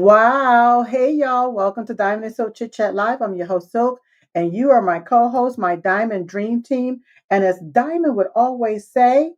Wow. Hey, y'all. Welcome to Diamond and Silk Chit Chat Live. I'm your host, Silk, and you are my co host, my Diamond Dream Team. And as Diamond would always say,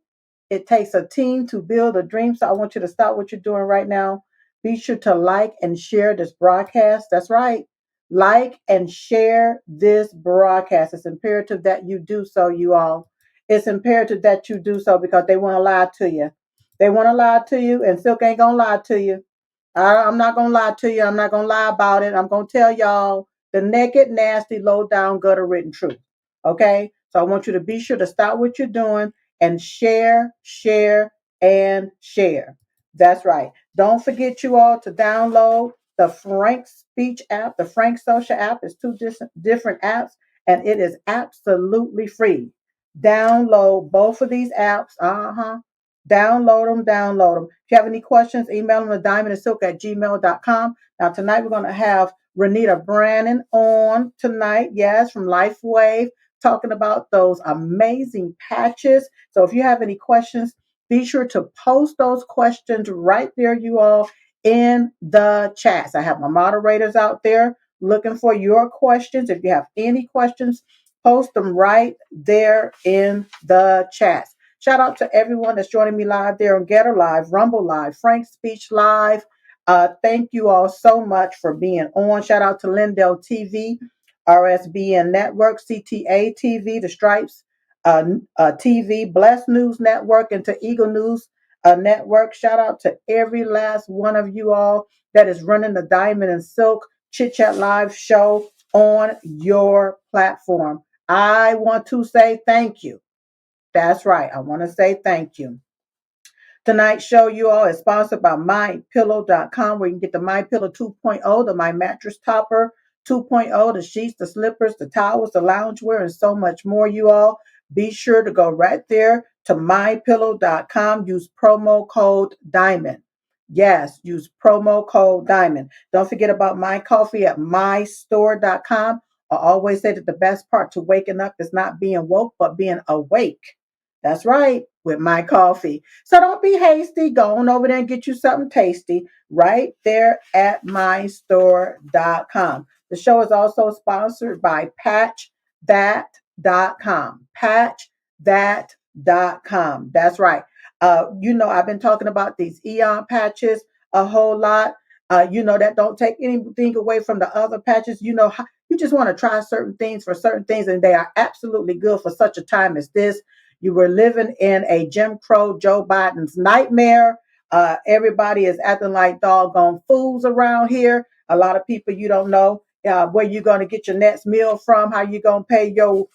it takes a team to build a dream. So I want you to stop what you're doing right now. Be sure to like and share this broadcast. That's right. Like and share this broadcast. It's imperative that you do so, you all. It's imperative that you do so because they want to lie to you. They want to lie to you, and Silk ain't going to lie to you. I'm not gonna lie to you. I'm not gonna lie about it. I'm gonna tell y'all the naked, nasty, low down, gutter written truth. Okay. So I want you to be sure to stop what you're doing and share, share, and share. That's right. Don't forget you all to download the Frank Speech app. The Frank Social app is two different apps, and it is absolutely free. Download both of these apps. Download them, download them. If you have any questions, email them to diamondandsilk@gmail.com. Now, tonight we're going to have Renita Brannon on tonight, yes, from LifeWave, talking about those amazing patches. So if you have any questions, be sure to post those questions right there, you all, in the chats. I have my moderators out there looking for your questions. If you have any questions, post them right there in the chats. Shout out to everyone that's joining me live there on Getter Live, Rumble Live, Frank Speech Live. Thank you all so much for being on. Shout out to Lindell TV, RSBN Network, CTA TV, The Stripes TV, Bless News Network, and to Eagle News Network. Shout out to every last one of you all that is running the Diamond and Silk Chit Chat Live show on your platform. I want to say thank you. That's right. I want to say thank you. Tonight's show, you all, is sponsored by MyPillow.com, where you can get the MyPillow 2.0, the My Mattress Topper 2.0, the sheets, the slippers, the towels, the loungewear, and so much more, you all. Be sure to go right there to MyPillow.com. Use promo code DIAMOND. Yes, use promo code DIAMOND. Don't forget about My Coffee at MyStore.com. I always say that the best part to waking up is not being woke, but being awake. That's right, with My Coffee. So don't be hasty. Go on over there and get you something tasty right there at mystore.com. The show is also sponsored by patchthat.com. Patchthat.com. That's right. I've been talking about these Eon patches a whole lot. That don't take anything away from the other patches. You just want to try certain things for certain things, and they are absolutely good for such a time as this. You were living in a Jim Crow Joe Biden's nightmare. Everybody is acting like doggone fools around here. A lot of people you don't know where you're going to get your next meal from, how you're going to pay your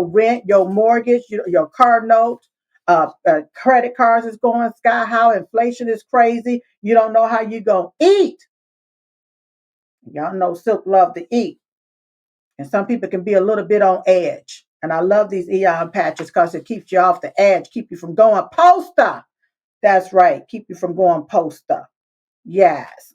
rent, your mortgage, your car note. Credit cards is going sky high. Inflation is crazy. You don't know how you're going to eat. Y'all know Silk love to eat. And some people can be a little bit on edge. And I love these Eon patches because it keeps you off the edge, keep you from going poster. That's right. Keep you from going poster. Yes.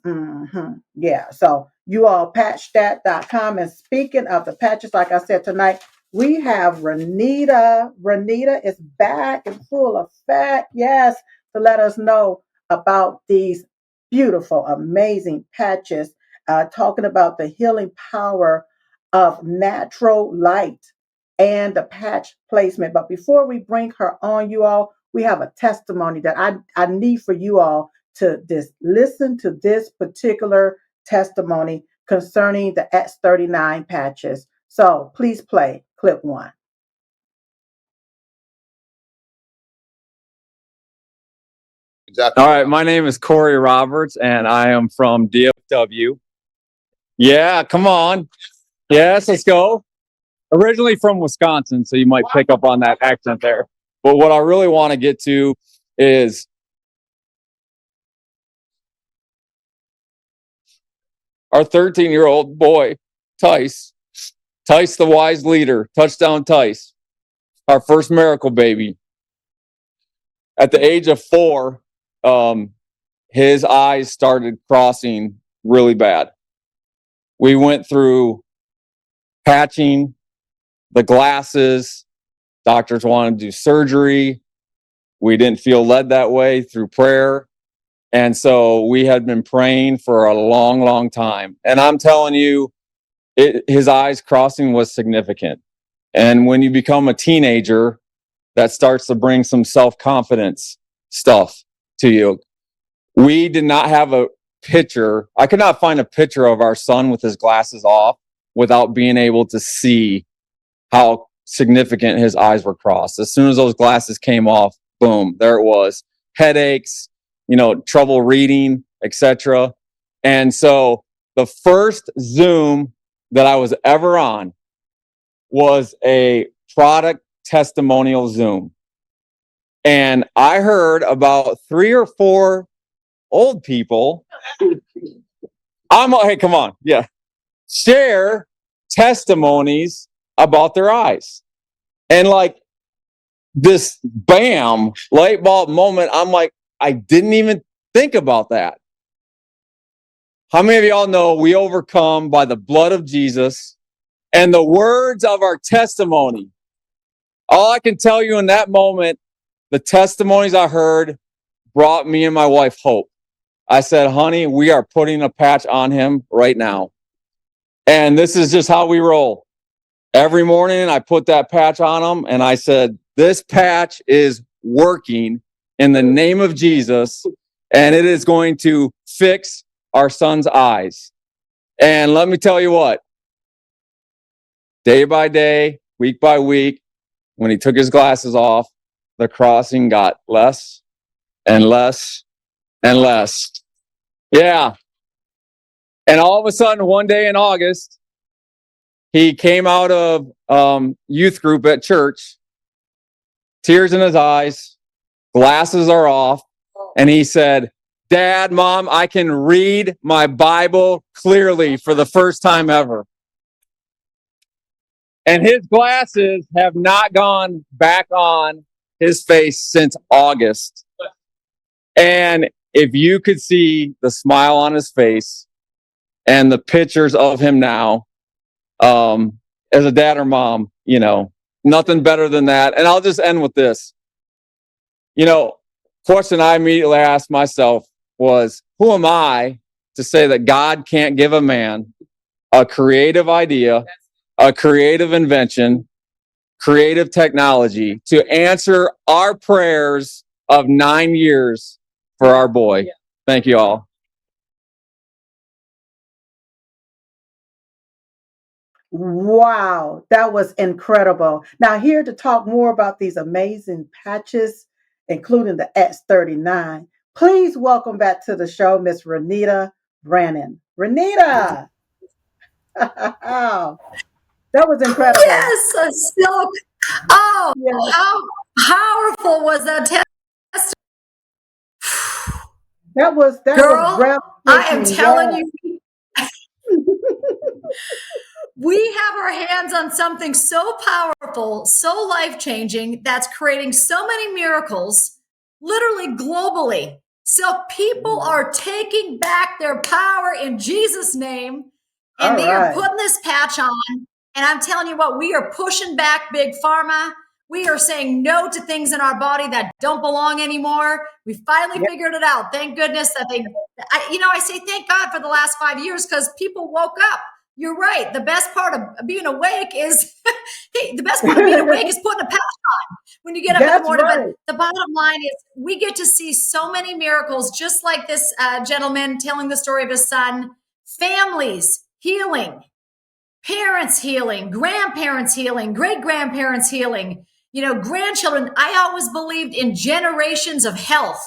Yeah. So you all patchthat.com. And speaking of the patches, like I said tonight, we have Renita. Renita is back and full effect. Yes. To let us know about these beautiful, amazing patches, talking about the healing power of natural light and the patch placement. But before we bring her on, you all, we have a testimony that I need for you all to listen to this particular testimony concerning the X39 patches. So please play clip 1. Exactly. All right, my name is Corey Roberts, and I am from DFW. Yeah, come on. Yes, let's go. Originally from Wisconsin, so you might pick up on that accent there. But what I really want to get to is our 13-year-old boy, Tice the wise leader, touchdown Tice, our first miracle baby. At the age of 4, his eyes started crossing really bad. We went through patching, the glasses, doctors wanted to do surgery. We didn't feel led that way through prayer. And so we had been praying for a long, long time. And I'm telling you, his eyes crossing was significant. And when you become a teenager, that starts to bring some self-confidence stuff to you. We did not have a picture. I could not find a picture of our son with his glasses off without being able to see how significant his eyes were crossed. As soon as those glasses came off, boom, there it was. Headaches, trouble reading, etc. And so the first Zoom that I was ever on was a product testimonial Zoom. And I heard about 3 or 4 old people. Hey, come on. Yeah. Share testimonies about their eyes. And like this bam, light bulb moment, I'm like, I didn't even think about that. How many of y'all know we overcome by the blood of Jesus and the words of our testimony? All I can tell you in that moment, the testimonies I heard brought me and my wife hope. I said, honey, we are putting a patch on him right now. And this is just how we roll. Every morning I put that patch on him and I said, this patch is working in the name of Jesus, and it is going to fix our son's eyes. And let me tell you what, day by day, week by week, when he took his glasses off, the crossing got less and less and less. Yeah. And all of a sudden, one day in August, he came out of youth group at church, tears in his eyes, glasses are off, and he said, Dad, Mom, I can read my Bible clearly for the first time ever. And his glasses have not gone back on his face since August. And if you could see the smile on his face and the pictures of him now, as a dad or mom, nothing better than that. And I'll just end with this. Question I immediately asked myself was, who am I to say that God can't give a man a creative idea, a creative invention, creative technology to answer our prayers of 9 years for our boy? Thank you all. Wow, that was incredible. Now, here to talk more about these amazing patches, including the X39, please welcome back to the show, Miss Renita Brannon. Renita! That was incredible. Yes, Silk. Oh, yes. How powerful was that test? That was Girl, I am telling you. We have our hands on something so powerful, so life-changing, that's creating so many miracles, literally globally. So people are taking back their power in Jesus' name, and they are putting this patch on. And I'm telling you what, we are pushing back big pharma. We are saying no to things in our body that don't belong anymore. We finally figured it out. Thank goodness that I say thank God for the last 5 years, because people woke up. You're right. The best part of being awake is putting a patch on when you get up in the morning. Right. But the bottom line is we get to see so many miracles, just like this gentleman telling the story of his son, families healing, parents healing, grandparents healing, great-grandparents healing, grandchildren. I always believed in generations of health.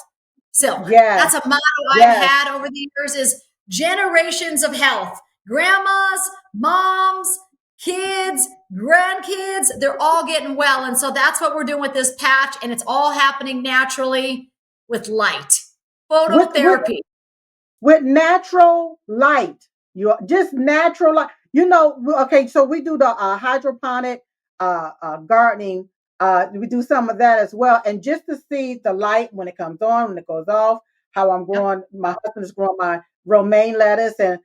So that's a motto I've had over the years, is generations of health. Grandmas, moms, kids, grandkids, they're all getting well. And so that's what we're doing with this patch. And it's all happening naturally with light. Phototherapy. With natural light. Just natural light. Okay, so we do the hydroponic gardening. We do some of that as well. And just to see the light when it comes on, when it goes off, how I'm growing, my husband is growing my romaine lettuce and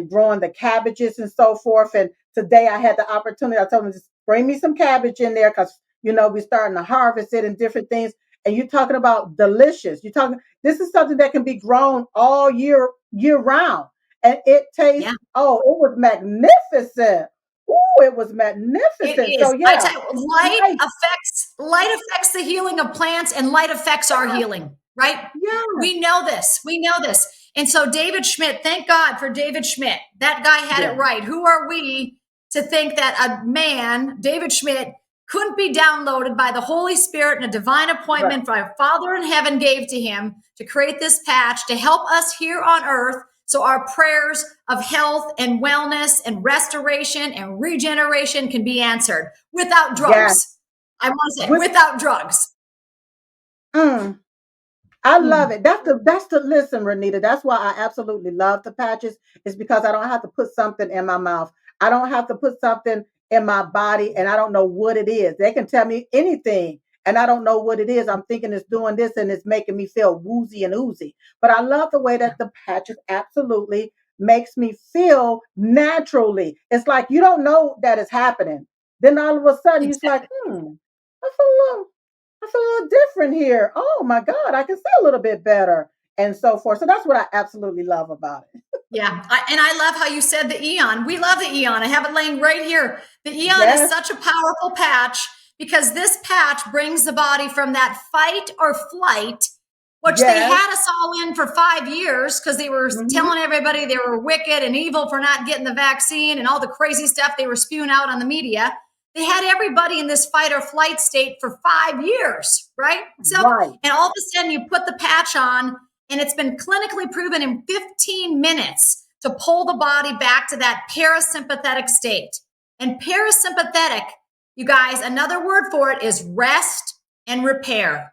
growing the cabbages and so forth. And today I had the opportunity, I told him, just bring me some cabbage in there, because, we're starting to harvest it and different things. and you're talking about delicious. You're talking, this is something that can be grown all year round. And it tastes, Yeah. oh, it was magnificent. Ooh, it was It magnificent. is. So I yeah, tell you, light, light affects the healing of plants, and light affects our healing, right? yes, We know this. We know this. And so David Schmidt, thank God for David Schmidt. That guy had yeah, it right. Who are we to think that a man, David Schmidt, couldn't be downloaded by the Holy Spirit and a divine right, appointment by our Father in heaven gave to him to create this patch to help us here on earth, so our prayers of health and wellness and restoration and regeneration can be answered without yes. drugs. I want to say With, without drugs. mm, I love Mm. it. That's the listen, Renita. That's why I absolutely love the patches. Is because I don't have to put something in my mouth. I don't have to put something in my body, and I don't know what it is. They can tell me anything, and I don't know what it is. I'm thinking it's doing this, and it's making me feel woozy and oozy. But I love the way that the patches absolutely makes me feel naturally. It's like you don't know that it's happening. Then all of a sudden, you're like, Exactly. I feel a little I feel a little different here. Oh my God, I can see a little bit better, and so forth. So that's what I absolutely love about it. Yeah. And I love how you said the Eon. We love the Eon. I have it laying right here. The Eon is Yes, such a powerful patch because this patch brings the body from that fight or flight, which they yes, had us all in for 5 years because they were hmm, telling everybody they were wicked and evil for not getting the vaccine and all the crazy stuff they were spewing out on the media. They had everybody in this fight or flight state for 5 years, right? So, right. and all of a sudden you put the patch on, and it's been clinically proven in 15 minutes to pull the body back to that parasympathetic state. And parasympathetic, you guys, another word for it is rest and repair.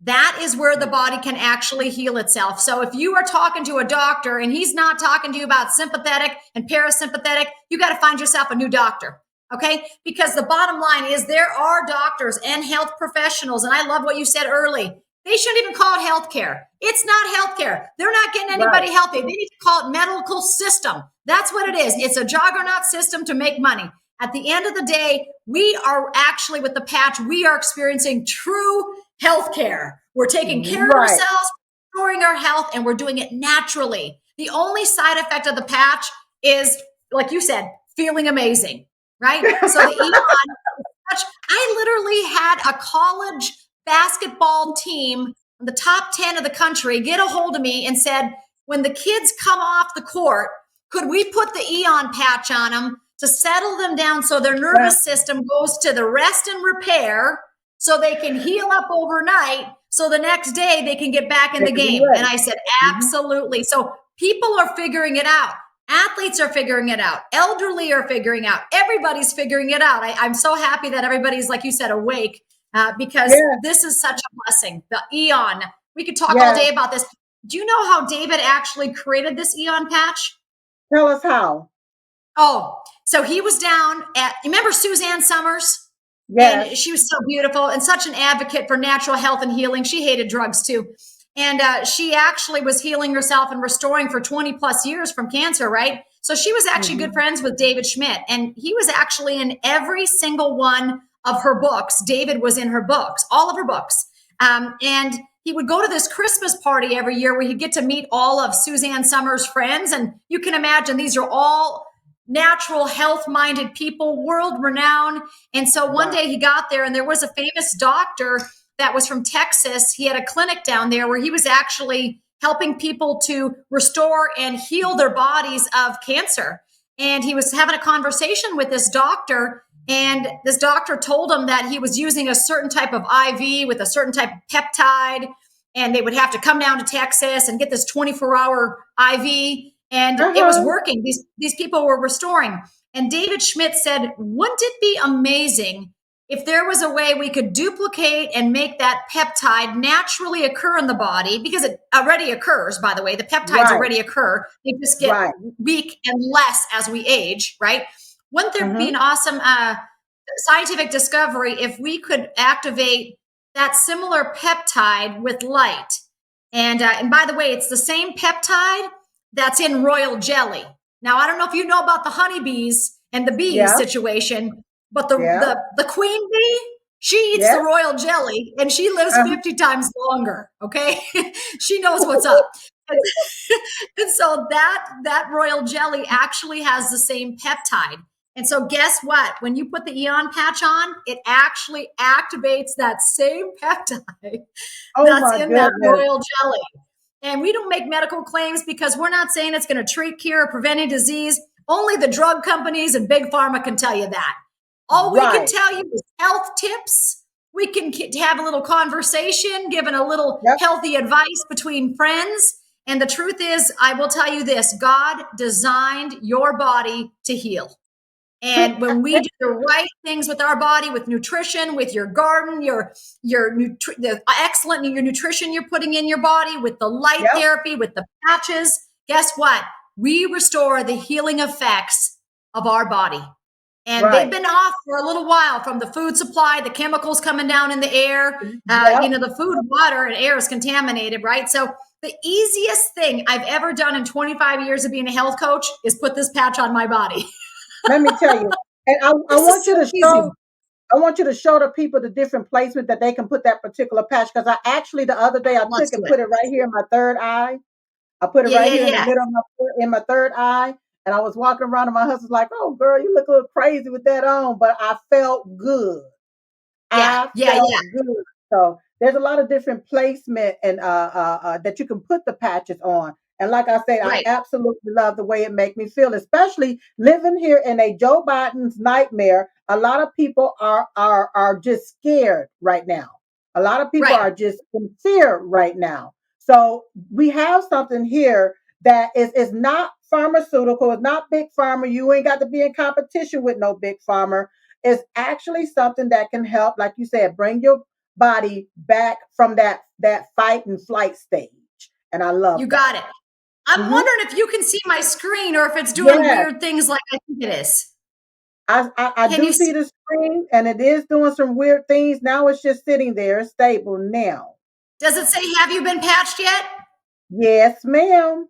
That is where the body can actually heal itself. So if you are talking to a doctor and he's not talking to you about sympathetic and parasympathetic, you got to find yourself a new doctor. Okay. Because the bottom line is there are doctors and health professionals. And I love what you said early. They shouldn't even call it healthcare. It's not healthcare. They're not getting Right. anybody healthy. They need to call it medical system. That's what it is. It's a juggernaut system to make money. At the end of the day, we are actually with the patch, we are experiencing true healthcare. We're taking care of Right. ourselves, restoring our health, and we're doing it naturally. The only side effect of the patch is, like you said, feeling amazing, right? So the Eon patch, I literally had a college basketball team, the top 10 of the country, get a hold of me and said, when the kids come off the court, could we put the Eon patch on them to settle them down so their nervous system goes to the rest and repair so they can heal up overnight so the next day they can get back in They the could be game? And ready. I said, Hmm. absolutely. So people are figuring it out. Athletes are figuring it out. Elderly are figuring out. Everybody's figuring it out. I'm so happy that everybody's, like you said, awake because Yeah. this is such a blessing. The Eon. We could talk all Yeah. day about this. Do you know how David actually created this Eon patch? Tell us how. Oh, so he was down at, remember Suzanne Summers? Yes. And she was so beautiful and such an advocate for natural health and healing. She hated drugs too. And she actually was healing herself and restoring for 20 plus years from cancer, right? So she was actually good Hmm. friends with David Schmidt. And he was actually in every single one of her books. David was in her books, all of her books. And he would go to this Christmas party every year where he'd get to meet all of Suzanne Summers' friends. And you can imagine these are all natural health minded people, world renowned. And so one Wow. day he got there and there was a famous doctor that was from Texas. He had a clinic down there where he was actually helping people to restore and heal their bodies of cancer. And he was having a conversation with this doctor. And this doctor told him that he was using a certain type of IV with a certain type of peptide. And they would have to come down to Texas and get this 24-hour IV. And it was Uh-huh. working. These people were restoring. And David Schmidt said, wouldn't it be amazing if there was a way we could duplicate and make that peptide naturally occur in the body? Because it already occurs, by the way. The peptides Right. already occur. They just get Right. weak and less as we age, right? Wouldn't there be an Hmm. awesome scientific discovery if we could activate that similar peptide with light? And by the way, it's the same peptide that's in royal jelly. Now, I don't know if you know about the honeybees and the bees Yeah. situation, but the Yeah. the, the queen bee, She eats the royal jelly and she lives 50 times longer. Okay. She knows what's up. And so that royal jelly actually has the same peptide. And so guess what? When you put the Eon patch on, it actually activates that same peptide that's in that royal jelly. And we don't make medical claims because we're not saying it's going to treat, cure, or prevent any disease. Only the drug companies and big pharma can tell you that. All we can tell you is health tips. We can have a little conversation, giving a little healthy advice between friends. And the truth is, I will tell you this, God designed your body to heal. And when we do the right things with our body, with nutrition, with your garden, the excellent your nutrition you're putting in your body, with the light therapy, with the patches, guess what? We restore the healing effects of our body. And they've been off for a little while from the food supply, the chemicals coming down in the air, the food, water, and air is contaminated, right? So the easiest thing I've ever done in 25 years of being a health coach is put this patch on my body. Let me tell you, and I want you to show. I want you to show the people the different placement that they can put that particular patch. Because I actually the other day I took and put it right here in my third eye. I put it right here in the middle of my third eye, and I was walking around, and my husband's like, "Oh, girl, you look a little crazy with that on," but I felt good. I felt good. So there's a lot of different placement and that you can put the patches on. And like I said, I absolutely love the way it makes me feel, especially living here in a Joe Biden's nightmare. A lot of people are just scared right now. A lot of people are just in fear right now. So we have something here that is not pharmaceutical. It's not big pharma. You ain't got to be in competition with no big pharma. It's actually something that can help, like you said, bring your body back from that fight and flight stage. And I love you got it. I'm wondering if you can see my screen or if it's doing weird things like I think it is. I do see the screen, and it is doing some weird things. Now it's just sitting there. It's stable now. Does it say, have you been patched yet? Yes, ma'am.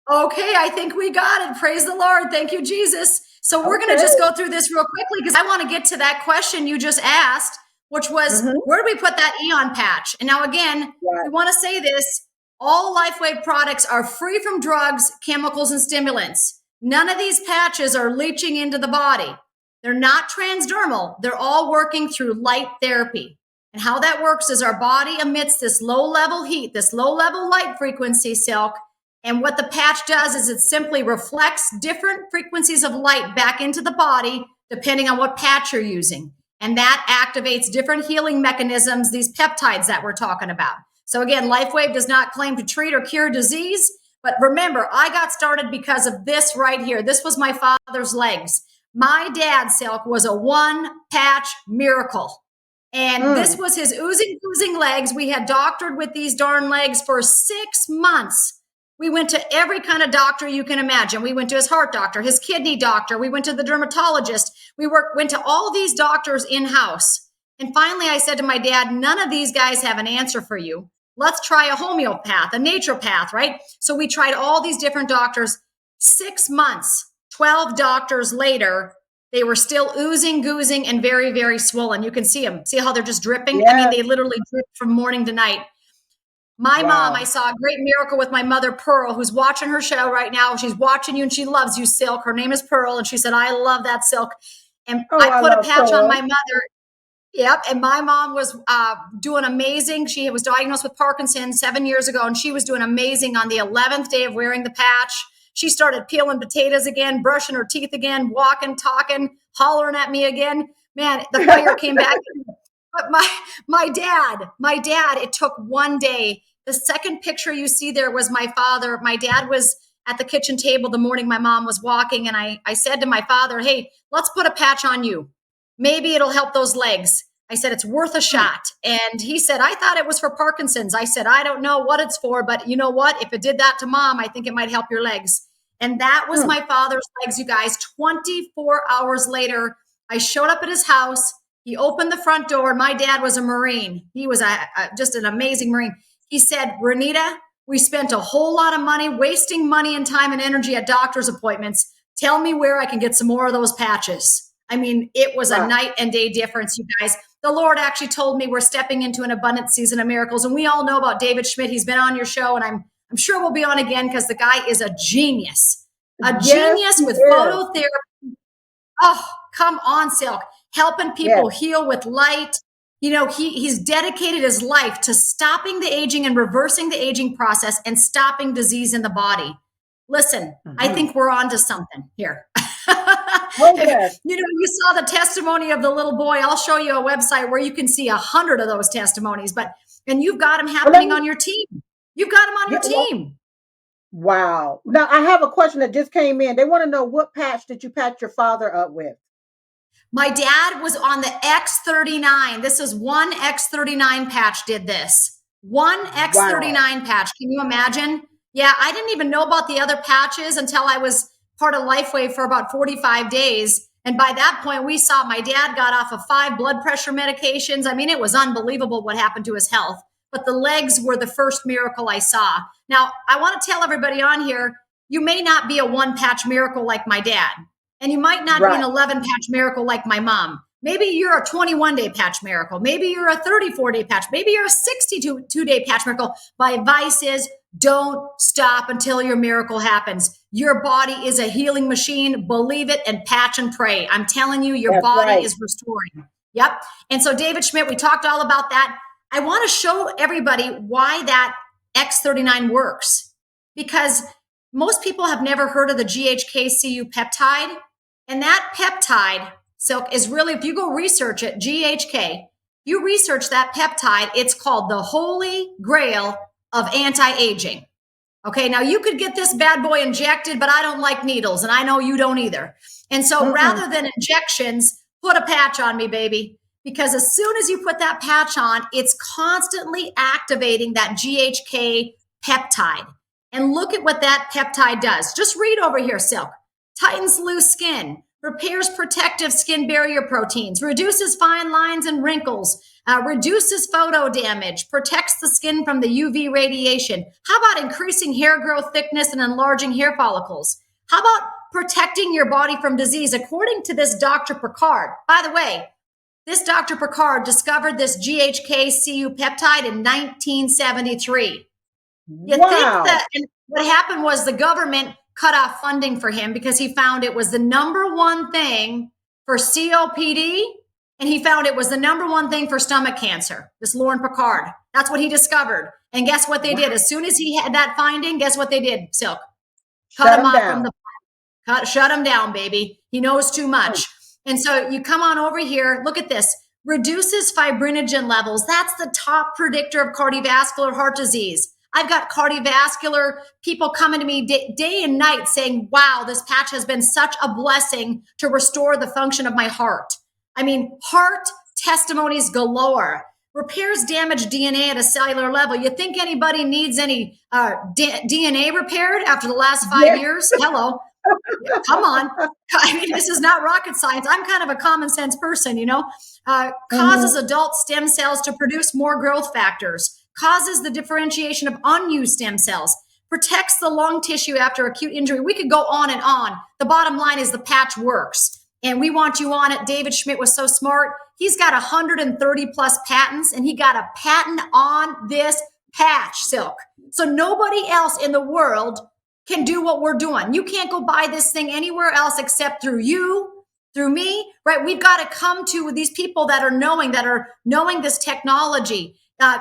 Okay, I think we got it. Praise the Lord. Thank you, Jesus. So we're going to just go through this real quickly because I want to get to that question you just asked, which was, where do we put that Eon patch? And now again, we want to say this. All LifeWave products are free from drugs, chemicals, and stimulants. None of these patches are leaching into the body. They're not transdermal. They're all working through light therapy. And how that works is our body emits this low-level heat, this low-level light frequency, Silk. And what the patch does is it simply reflects different frequencies of light back into the body, depending on what patch you're using. And that activates different healing mechanisms, these peptides that we're talking about. So again, LifeWave does not claim to treat or cure disease. But remember, I got started because of this right here. This was my father's legs. My dad, Silk, was a one-patch miracle. And this was his oozing legs. We had doctored with these darn legs for 6 months. We went to every kind of doctor you can imagine. We went to his heart doctor, his kidney doctor. We went to the dermatologist. We went to all these doctors in-house. And finally, I said to my dad, none of these guys have an answer for you. Let's try a homeopath, a naturopath, right? So we tried all these different doctors. 6 months, 12 doctors later, they were still oozing, goozing, and very, very swollen. You can see them. See how they're just dripping? Yes. I mean, they literally drip from morning to night. My mom, I saw a great miracle with my mother, Pearl, who's watching her show right now. She's watching you and she loves you, Silk. Her name is Pearl. And she said, I love that, Silk. And I put a patch on my mother. Yep. And my mom was doing amazing. She was diagnosed with Parkinson's 7 years ago, and she was doing amazing on the 11th day of wearing the patch. She started peeling potatoes again, brushing her teeth again, walking, talking, hollering at me again. Man, the fire came back. But my dad, it took 1 day. The second picture you see there was my father. My dad was at the kitchen table the morning my mom was walking. And I said to my father, hey, let's put a patch on you. Maybe it'll help those legs. I said, it's worth a shot. And he said, I thought it was for Parkinson's. I said, I don't know what it's for, but you know what? If it did that to mom, I think it might help your legs. And that was my father's legs, you guys. 24 hours later, I showed up at his house. He opened the front door. My dad was a Marine. He was just an amazing Marine. He said, Renita, we spent a whole lot of money, wasting money and time and energy at doctor's appointments. Tell me where I can get some more of those patches. I mean, it was a night and day difference, you guys. the Lord actually told me we're stepping into an abundant season of miracles. And we all know about David Schmidt. He's been on your show, and I'm sure we'll be on again because the guy is a genius. Genius with phototherapy. Oh, come on, Silk. Helping people heal with light. You know, he's dedicated his life to stopping the aging and reversing the aging process and stopping disease in the body. Listen, I think we're on to something here. You know, you saw the testimony of the little boy. I'll show you a website where you can see 100 of those testimonies, and you've got them happening on your team. You've got them on your team. Wow. Now I have a question that just came in. They want to know, what patch did you patch your father up with? My dad was on the X39. This is one X39 patch did this. One X39 patch. Can you imagine? Yeah, I didn't even know about the other patches until I was part of LifeWave for about 45 days. And by that point, we saw my dad got off of 5 blood pressure medications. I mean, it was unbelievable what happened to his health. But the legs were the first miracle I saw. Now, I want to tell everybody on here, you may not be a 1-patch miracle like my dad. And you might not be an 11-patch miracle like my mom. Maybe you're a 21-day patch miracle. Maybe you're a 34-day patch. Maybe you're a 62-day patch miracle. My advice is, don't stop until your miracle happens. Your body is a healing machine. Believe it and patch and pray. I'm telling you, your body is restoring. Yep. And so David Schmidt, we talked all about that. I want to show everybody why that X39 works, because most people have never heard of the GHK-Cu peptide. And that peptide, Silk, is really, if you go research it, GHK, you research that peptide, it's called the holy grail of anti-aging. Okay, now you could get this bad boy injected, but I don't like needles, and I know you don't either. And so rather than injections, put a patch on me, baby. Because as soon as you put that patch on, it's constantly activating that GHK peptide. And look at what that peptide does. Just read over here, Silk. Tightens loose skin, repairs protective skin barrier proteins, reduces fine lines and wrinkles, reduces photo damage, protects the skin from the UV radiation. How about increasing hair growth thickness and enlarging hair follicles? How about protecting your body from disease? According to this Dr. Picard, by the way, this Dr. Picard discovered this GHK-Cu peptide in 1973. You think that, and what happened was the government cut off funding for him because he found it was the number one thing for COPD, and he found it was the number one thing for stomach cancer, this Lauren Picard. That's what he discovered. And guess what they did? As soon as he had that finding, guess what they did, Silk? Cut him off from the planet. Shut him down, baby. He knows too much. And so you come on over here, look at this. Reduces fibrinogen levels. That's the top predictor of cardiovascular heart disease. I've got cardiovascular people coming to me day and night saying, wow, this patch has been such a blessing to restore the function of my heart. I mean, heart testimonies galore. Repairs damaged DNA at a cellular level. You think anybody needs any DNA repaired after the last 5 years? Hello. Come on. I mean, this is not rocket science. I'm kind of a common sense person, you know. Causes adult stem cells to produce more growth factors. Causes the differentiation of unused stem cells, protects the lung tissue after acute injury. We could go on and on. The bottom line is the patch works, and we want you on it. David Schmidt was so smart. He's got 130 plus patents, and he got a patent on this patch, Silk. So nobody else in the world can do what we're doing. You can't go buy this thing anywhere else except through you, through me, right? We've got to come to these people that are knowing this technology.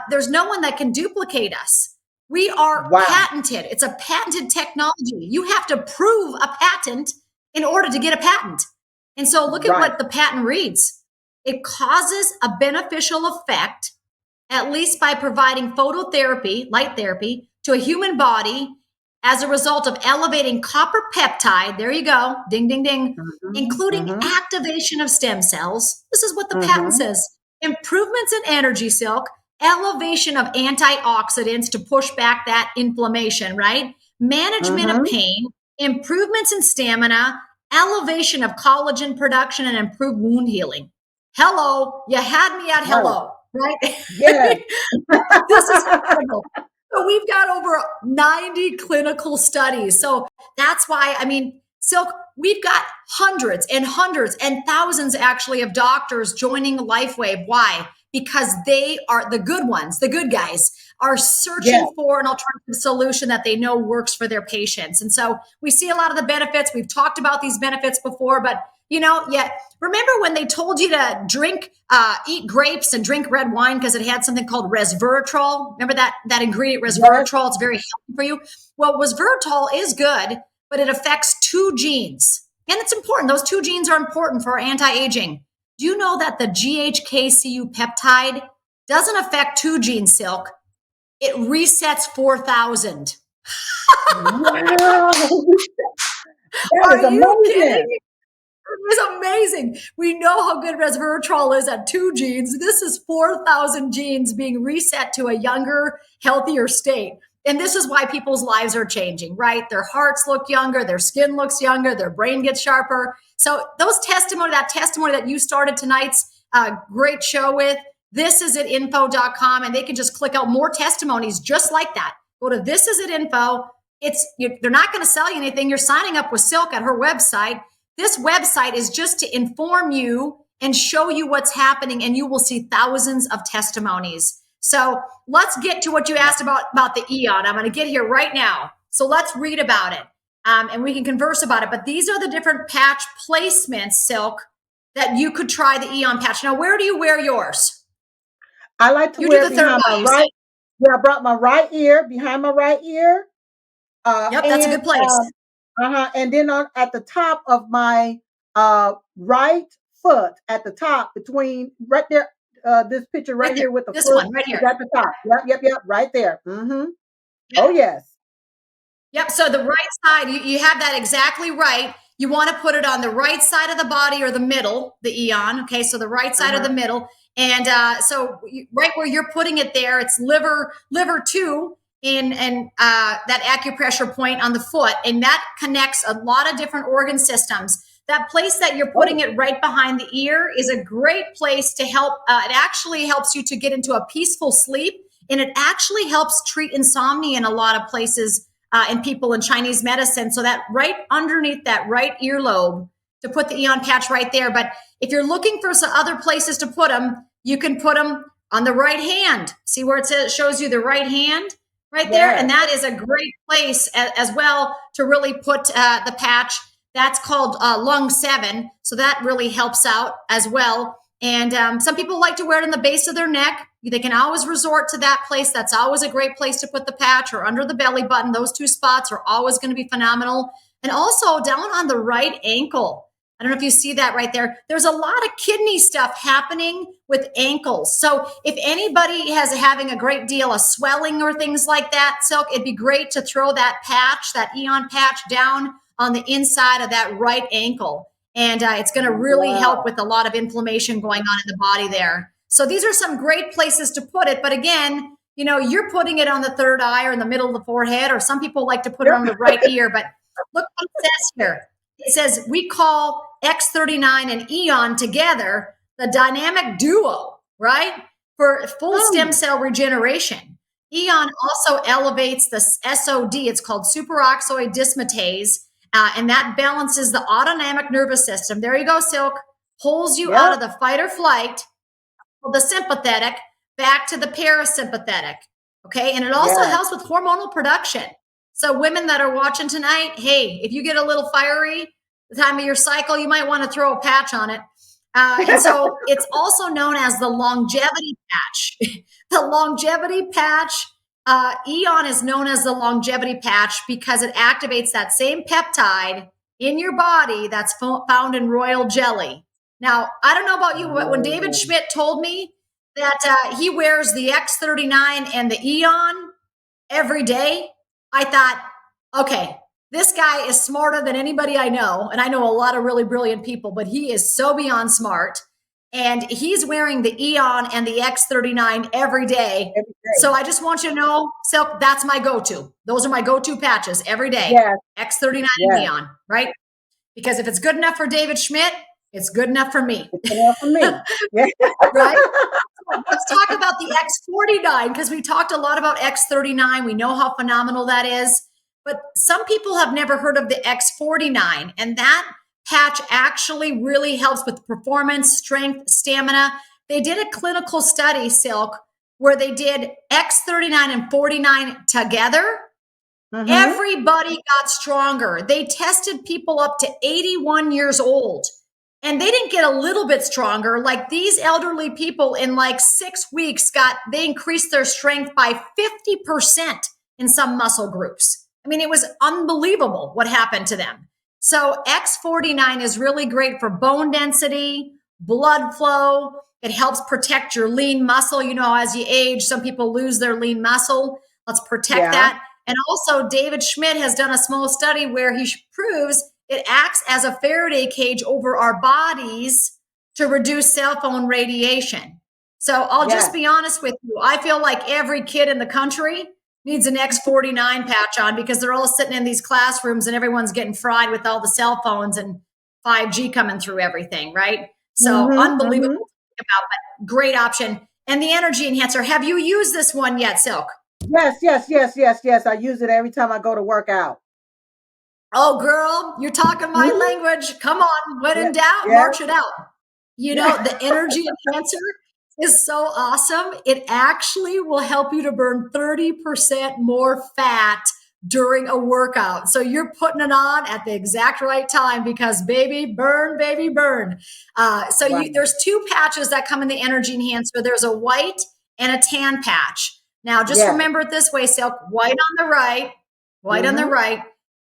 There's no one that can duplicate us. We are patented. It's a patented technology. You have to prove a patent in order to get a patent. And so look at what the patent reads. It causes a beneficial effect, at least by providing phototherapy, light therapy, to a human body as a result of elevating copper peptide. There you go. Ding, ding, ding. Including activation of stem cells. This is what the patent says. Improvements in energy, Silk. Elevation of antioxidants to push back that inflammation, right? Management of pain, improvements in stamina, elevation of collagen production, and improved wound healing. Hello, you had me at hello, right? Yeah. This is incredible. So we've got over 90 clinical studies. So that's why, I mean, Silk, we've got hundreds and hundreds and thousands actually of doctors joining LifeWave. Why? Because they are the good ones, the good guys are searching for an alternative solution that they know works for their patients. And so we see a lot of the benefits. We've talked about these benefits before, but remember when they told you to eat grapes and drink red wine because it had something called resveratrol? Remember that ingredient, resveratrol? It's very healthy for you. Well, resveratrol is good, but it affects 2 genes. And it's important. Those 2 genes are important for anti-aging. Do you know that the GHKCU peptide doesn't affect 2 genes, Silk? It resets 4,000. Wow. Are you kidding me? It was amazing. We know how good resveratrol is at 2 genes. This is 4,000 genes being reset to a younger, healthier state. And this is why people's lives are changing, right? Their hearts look younger, their skin looks younger, their brain gets sharper. So that testimony that you started tonight's great show with, thisisit.info.com, and they can just click out more testimonies just like that. Go to thisisit.info. They're not going to sell you anything. You're signing up with Silk at her website. This website is just to inform you and show you what's happening, and you will see thousands of testimonies. So let's get to what you asked about the Eon. I'm going to get here right now. So let's read about it, and we can converse about it. But these are the different patch placements, Silk, that you could try the Eon patch. Now, where do you wear yours? I like to wear behind my right. Yeah, I brought my right ear, behind my right ear. Yep, that's a good place. And then at the top of my right foot, at the top between right there, this picture right here with the this foot one right here at the top. Yep, right there. Mm-hmm. Yep. Oh yes. Yep. So the right side, you have that exactly right. You want to put it on the right side of the body or the middle, the Eon. Okay, so the right side of the middle. And so right where you're putting it there, it's liver 2 and that acupressure point on the foot. And that connects a lot of different organ systems. That place that you're putting it right behind the ear is a great place to help. It actually helps you to get into a peaceful sleep. And it actually helps treat insomnia in a lot of places in people in Chinese medicine. So that right underneath that right earlobe, to put the Eon patch right there. But if you're looking for some other places to put them, you can put them on the right hand. See where it shows you the right hand right there? And that is a great place as well to really put the patch. That's called lung 7. So that really helps out as well. And some people like to wear it in the base of their neck. They can always resort to that place. That's always a great place to put the patch, or under the belly button. Those 2 spots are always going to be phenomenal. And also down on the right ankle. I don't know if you see that right there. There's a lot of kidney stuff happening with ankles. So if anybody has having a great deal of swelling or things like that, Silk, it'd be great to throw that patch, that Eon patch, down on the inside of that right ankle. And it's going to really help with a lot of inflammation going on in the body there. So these are some great places to put it. But again, you're putting it on the third eye or in the middle of the forehead, or some people like to put it on the right ear. But look what it says here. It says we call X39 and Eon together the dynamic duo, right? For full stem cell regeneration. Eon also elevates the SOD. It's called superoxide dismutase. And that balances the autonomic nervous system. There you go, Silk. Pulls you out of the fight or flight, the sympathetic, back to the parasympathetic. Okay. And it also helps with hormonal production. So women that are watching tonight, hey, if you get a little fiery the time of your cycle, you might want to throw a patch on it. And so it's also known as the longevity patch. The longevity patch, Eon is known as the longevity patch because it activates that same peptide in your body that's found in royal jelly. Now, I don't know about you, but when David Schmidt told me that he wears the X39 and the Eon every day, I thought, okay, this guy is smarter than anybody I know. And I know a lot of really brilliant people, but he is so beyond smart. And he's wearing the Eon and the X39 every day. So I just want you to know, Silk, that's my go-to. Those are my go-to patches every day. X39 and Eon, right? Because if it's good enough for David Schmidt, it's good enough for me. It's good enough for me. Right? So let's talk about the X49, because we talked a lot about X39. We know how phenomenal that is. but some people have never heard of the X49, and that patch actually really helps with performance, strength, stamina. They did a clinical study, Silk, where they did X39 and 49 together. Everybody got stronger. They tested people up to 81 years old, and they didn't get a little bit stronger. Like these elderly people in like 6 weeks they increased their strength by 50% in some muscle groups. I mean, it was unbelievable what happened to them. So X49 is really great for bone density, blood flow. It helps protect your lean muscle. You know, as you age, some people lose their lean muscle. Let's protect that. And also, David Schmidt has done a small study where he proves it acts as a Faraday cage over our bodies to reduce cell phone radiation. So I'll just be honest with you. I feel like every kid in the country needs an X49 patch on because they're all sitting in these classrooms and everyone's getting fried with all the cell phones and 5G coming through everything, right? So unbelievable to think about, but great option. And the energy enhancer. Have you used this one yet, Silk? Yes. I use it every time I go to work out. Oh, girl, you're talking my language. Come on. When in doubt, march it out. You know, the energy enhancer is so awesome. It actually will help you to burn 30% more fat during a workout. So you're putting it on at the exact right time because baby burn. There's two patches that come in the energy enhancer. There's a white and a tan patch. Now, just remember it this way, Silk, white on the right, on the right,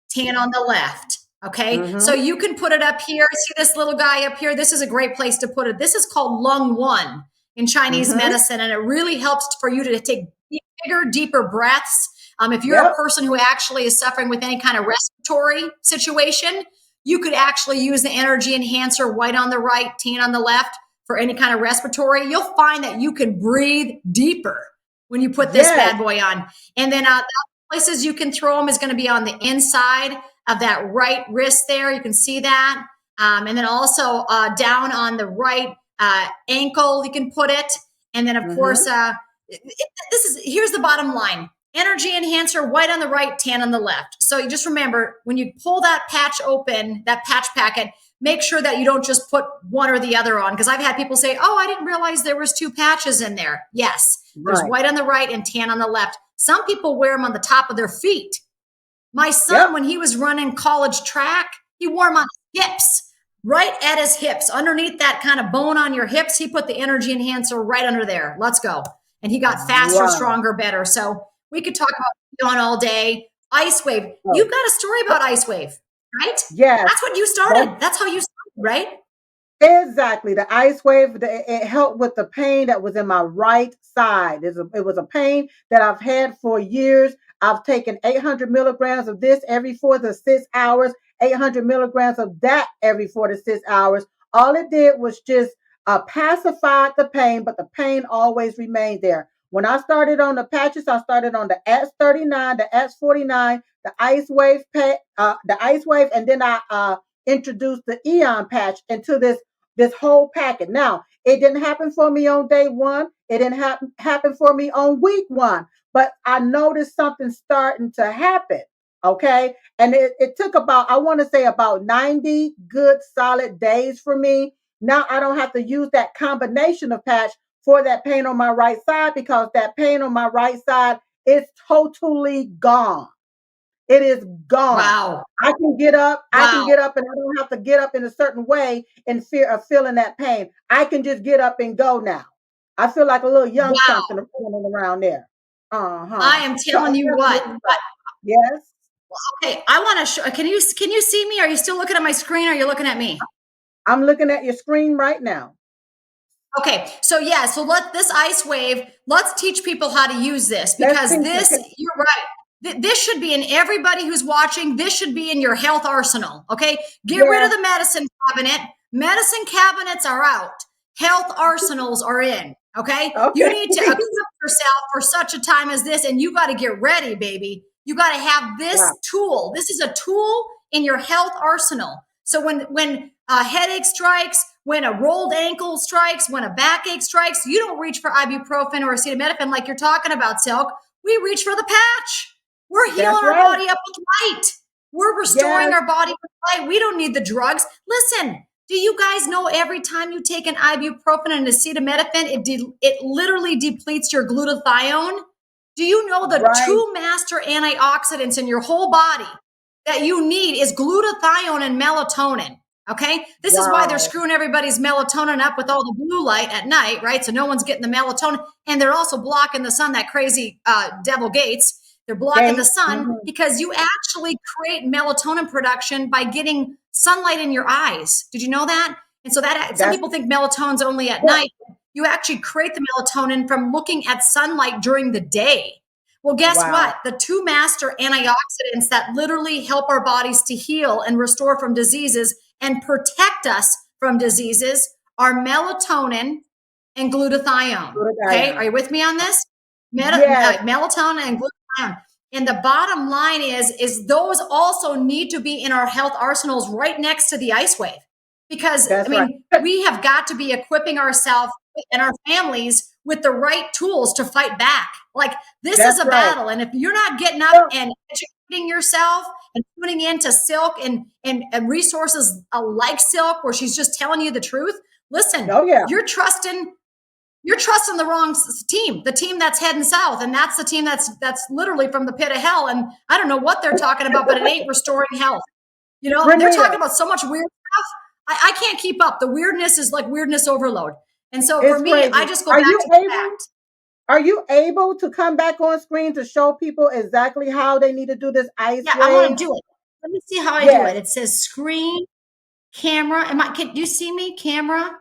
tan on the left. Okay. So you can put it up here. See this little guy up here? This is a great place to put it. This is called lung 1 in Chinese medicine. And it really helps for you to take bigger, deeper breaths. If you're a person who actually is suffering with any kind of respiratory situation, you could actually use the energy enhancer, white on the right, tan on the left for any kind of respiratory. You'll find that you can breathe deeper when you put this bad boy on. And then the places you can throw them is going to be on the inside of that right wrist there. You can see that. And then also down on the right ankle, you can put it. And then, of course, here's the bottom line. Energy enhancer, white on the right, tan on the left. So you just remember, when you pull that patch open, that patch packet, make sure that you don't just put one or the other on. Because I've had people say, oh, I didn't realize there was two patches in there. Yes, there's white on the right and tan on the left. Some people wear them on the top of their feet. My son, when he was running college track, he wore them on his hips, right at his hips. Underneath that kind of bone on your hips, he put the energy enhancer right under there. Let's go. And he got faster, stronger, better. So we could talk about on all day. LifeWave. You've got a story about LifeWave, right? Yes. That's what you started. That's how you started, right? Exactly. The LifeWave, it helped with the pain that was in my right side. It was a pain that I've had for years. I've taken 800 milligrams of this every 4 to 6 hours, 800 milligrams of that every 4 to 6 hours. All it did was just pacified the pain, but the pain always remained there. When I started on the patches, I started on the X39, the X49, the LifeWave, and then I introduced the Eon patch into this whole packet. Now, it didn't happen for me on day 1. It didn't happen for me on week 1, but I noticed something starting to happen. Okay. And it took about 90 good solid days for me. Now I don't have to use that combination of patch for that pain on my right side, because that pain on my right side is totally gone. It is gone. Wow. I can get up. I can get up, and I don't have to get up in a certain way in fear of feeling that pain. I can just get up and go now. I feel like a little young something running around there. I am telling you what. Yes. Okay, I want to show. Can you see me? Are you still looking at my screen? Or are you looking at me? I'm looking at your screen right now. Okay, so let this LifeWave. Let's teach people how to use this, because you're right. This should be in everybody who's watching. This should be in your health arsenal. Okay, get rid of the medicine cabinet. Medicine cabinets are out. Health arsenals are in. Okay, you need to equip yourself for such a time as this, and you got to get ready, baby. You got to have this tool. This is a tool in your health arsenal. So when a headache strikes, when a rolled ankle strikes, when a backache strikes, you don't reach for ibuprofen or acetaminophen like you're talking about, Silk. We reach for the patch. We're healing That's our right. body up with light. We're restoring Yes. our body with light. We don't need the drugs. Listen, do you guys know every time you take an ibuprofen and acetaminophen, it literally depletes your glutathione? Do you know the Right. two master antioxidants in your whole body that you need is glutathione and melatonin? Okay. This is why they're Wow. screwing everybody's melatonin up with all the blue light at night, right? So no one's getting the melatonin. And they're also blocking the sun, that crazy devil Gates. They're blocking the sun because you actually create melatonin production by getting sunlight in your eyes. Did you know that? And so that some people think melatonin's only at night. You actually create the melatonin from looking at sunlight during the day. Well, guess what? The two master antioxidants that literally help our bodies to heal and restore from diseases and protect us from diseases are melatonin and glutathione. Okay, are you with me on this? Melatonin and glutathione. And the bottom line is those also need to be in our health arsenals right next to the IceWave. Because we have got to be equipping ourselves and our families with the right tools to fight back. Like this is a battle. And if you're not getting up and educating yourself and tuning into Silk and resources like Silk, where she's just telling you the truth, listen, you're trusting the wrong team, the team that's heading south. And that's the team that's literally from the pit of hell. And I don't know what they're talking about, but it ain't restoring health. You know, Renita, they're talking about so much weird stuff. I can't keep up. The weirdness is like weirdness overload. And so for me, crazy. I just go back to the fact. Are you able to come back on screen to show people exactly how they need to do this IceWave? Yeah, I want to do it. Let me see how I do it. It says screen, camera. Can you see me? Camera.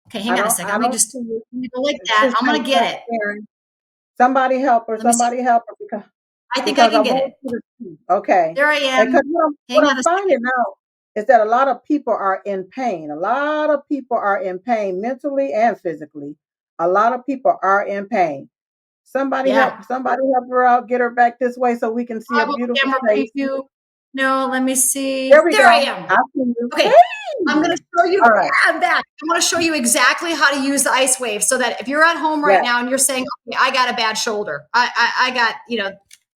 Okay, hang on a second. Let me just go like that. I'm going to get it. Somebody help her. Somebody help her. Because I think I can get it. Okay. There I am. Because what I'm finding out is that a lot of people are in pain. A lot of people are in pain mentally and physically. A lot of people are in pain. Somebody help her out, get her back this way so we can see a beautiful face. No, let me see. There I am. Okay. Hey! I'm going to show you. Right. I'm back. I want to show you exactly how to use the IceWave so that if you're at home right now and you're saying, okay, I got a bad shoulder. I got,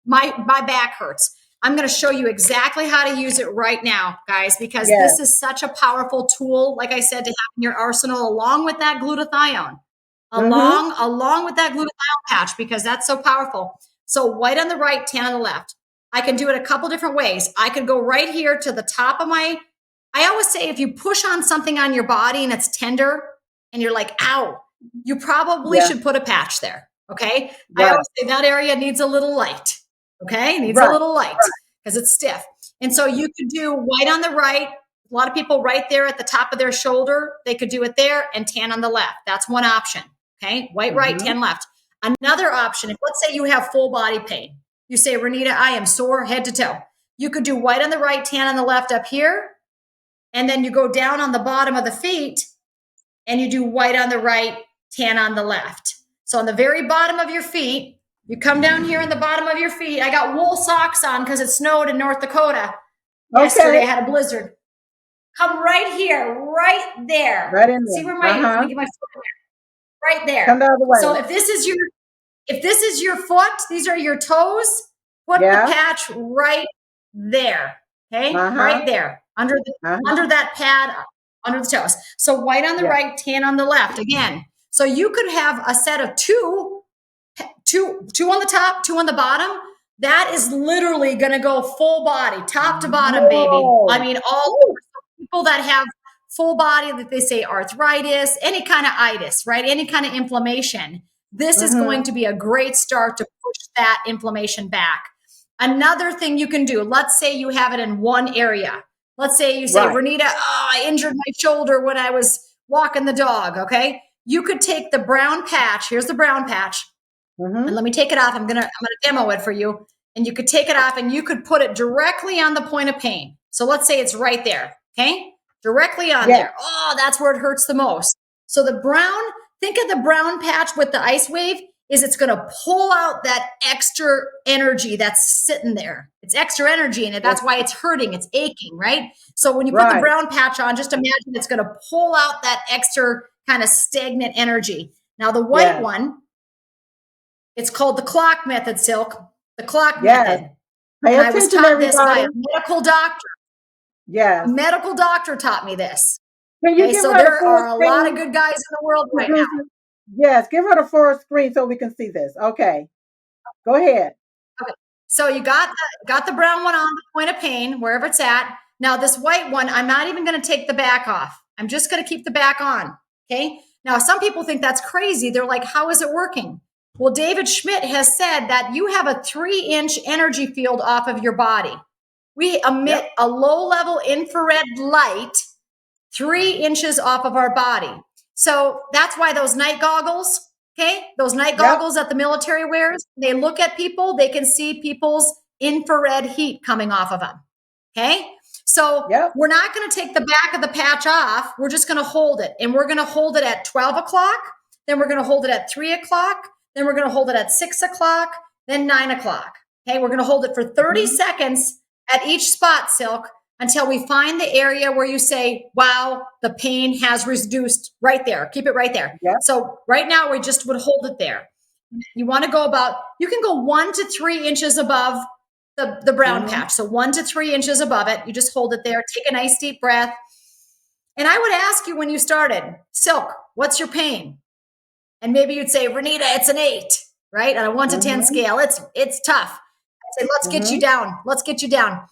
my back hurts. I'm going to show you exactly how to use it right now, guys, because this is such a powerful tool, like I said, to have in your arsenal, along with that glutathione, along with that glutathione patch, because that's so powerful. So white on the right, tan on the left. I can do it a couple different ways. I could go right here to the top of I always say, if you push on something on your body and it's tender and you're like, ow, you probably should put a patch there. Okay. I always say that area needs a little light. Okay. It needs a little light because it's stiff. And so you could do white on the right. A lot of people right there at the top of their shoulder, they could do it there, and tan on the left. That's one option. Okay. White, right, tan left. Another option, if let's say you have full body pain, you say, Renita, I am sore head to toe. You could do white on the right, tan on the left up here. And then you go down on the bottom of the feet and you do white on the right, tan on the left. So on the very bottom of your feet, you come down here on the bottom of your feet. I got wool socks on because it snowed in North Dakota. Yesterday I had a blizzard. Come right here, right there. Right in there. See where let me get my foot in there. Right there. Come the other way. So if this is your foot, these are your toes, put the patch right there. Okay? Right there. Under that pad, under the toes. So white on the right, tan on the left. Again, so you could have a set of two on the top, two on the bottom. That is literally going to go full body, top to bottom, baby. I mean, all people that have full body, that they say arthritis, any kind of itis, right? Any kind of inflammation. This is going to be a great start to push that inflammation back. Another thing you can do, let's say you have it in one area. Let's say you say, Renita, I injured my shoulder when I was walking the dog, okay? You could take the brown patch. Here's the brown patch. And let me take it off. I'm gonna demo it for you. And you could take it off and you could put it directly on the point of pain. So let's say it's right there, okay? Directly on there. Oh, that's where it hurts the most. So the brown, think of the brown patch with the IceWave, is it's going to pull out that extra energy that's sitting there. It's extra energy in it. That's why it's hurting. It's aching, right? So when you put the brown patch on, just imagine it's going to pull out that extra kind of stagnant energy. Now the white one, it's called the clock method, Silk. The clock method. Pay And I was attention, taught this by everybody. a medical doctor. Yes. A medical doctor taught me this. Can you Okay, give so her the there full are a lot of screen, good guys in the world right now. producer? Yes, give her the full screen so we can see this. Okay. Go ahead. Okay. So you got the brown one on the point of pain, wherever it's at. Now this white one, I'm not even going to take the back off. I'm just going to keep the back on. Okay. Now some people think that's crazy. They're like, how is it working? Well, David Schmidt has said that you have a 3-inch energy field off of your body. We emit a low-level infrared light 3 inches off of our body. So that's why those night goggles, okay, those night goggles that the military wears, they look at people, they can see people's infrared heat coming off of them. Okay. So we're not going to take the back of the patch off. We're just going to hold it. And we're going to hold it at 12 o'clock. Then we're going to hold it at 3 o'clock. Then we're going to hold it at 6 o'clock. Then 9 o'clock. Okay. We're going to hold it for 30 seconds at each spot, Silk, until we find the area where you say, wow, the pain has reduced right there. Keep it right there. So right now we just would hold it there. You want to go you can go 1 to 3 inches above the brown patch. So 1 to 3 inches above it. You just hold it there. Take a nice deep breath. And I would ask you when you started, Silk, what's your pain? And maybe you'd say, Renita, it's an 8, right? On a 1 to 10 scale. It's tough. I'd say, let's get you down. Let's get you down.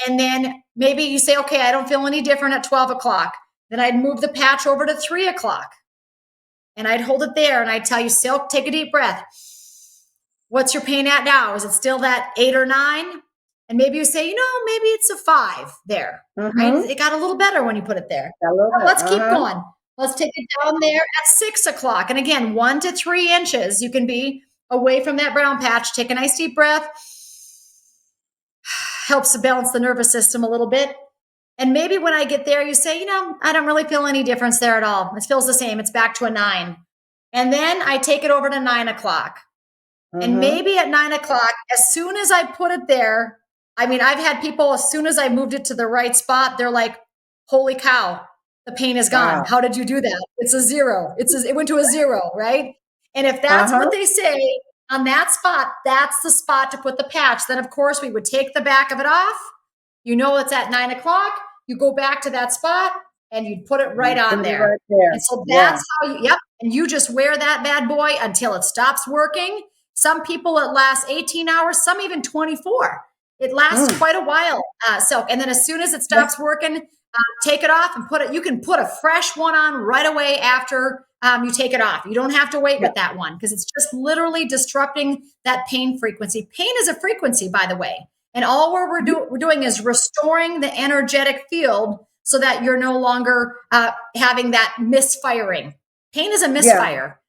And then maybe you say, okay, I don't feel any different at 12 o'clock. Then I'd move the patch over to 3 o'clock. And I'd hold it there. And I'd tell you, Silk, take a deep breath. What's your pain at now? Is it still that 8 or 9? And maybe you say, maybe it's a 5 there. Right? It got a little better when you put it there. Let's keep going. Let's take it down there at 6 o'clock. And again, 1 to 3 inches. You can be away from that brown patch. Take a nice deep breath. Helps to balance the nervous system a little bit. And maybe when I get there, you say, I don't really feel any difference there at all. It feels the same. It's back to a 9. And then I take it over to 9 o'clock. And maybe at 9 o'clock, as soon as I put it there, I've had people, as soon as I moved it to the right spot, they're like, holy cow, the pain is gone. Wow. How did you do that? It's a 0. It went to a 0, right? And if that's what they say on that spot, that's the spot to put the patch. Then, of course, we would take the back of it off. It's at 9 o'clock. You go back to that spot and you'd put it right on there. Right there. And so that's how and you just wear that bad boy until it stops working. Some people, it lasts 18 hours, some even 24. It lasts quite a while, Silk. And then as soon as it stops working, take it off and put it. You can put a fresh one on right away after you take it off. You don't have to wait with that one because it's just literally disrupting that pain frequency. Pain is a frequency, by the way. And all we're doing is restoring the energetic field so that you're no longer having that misfiring. Pain is a misfire.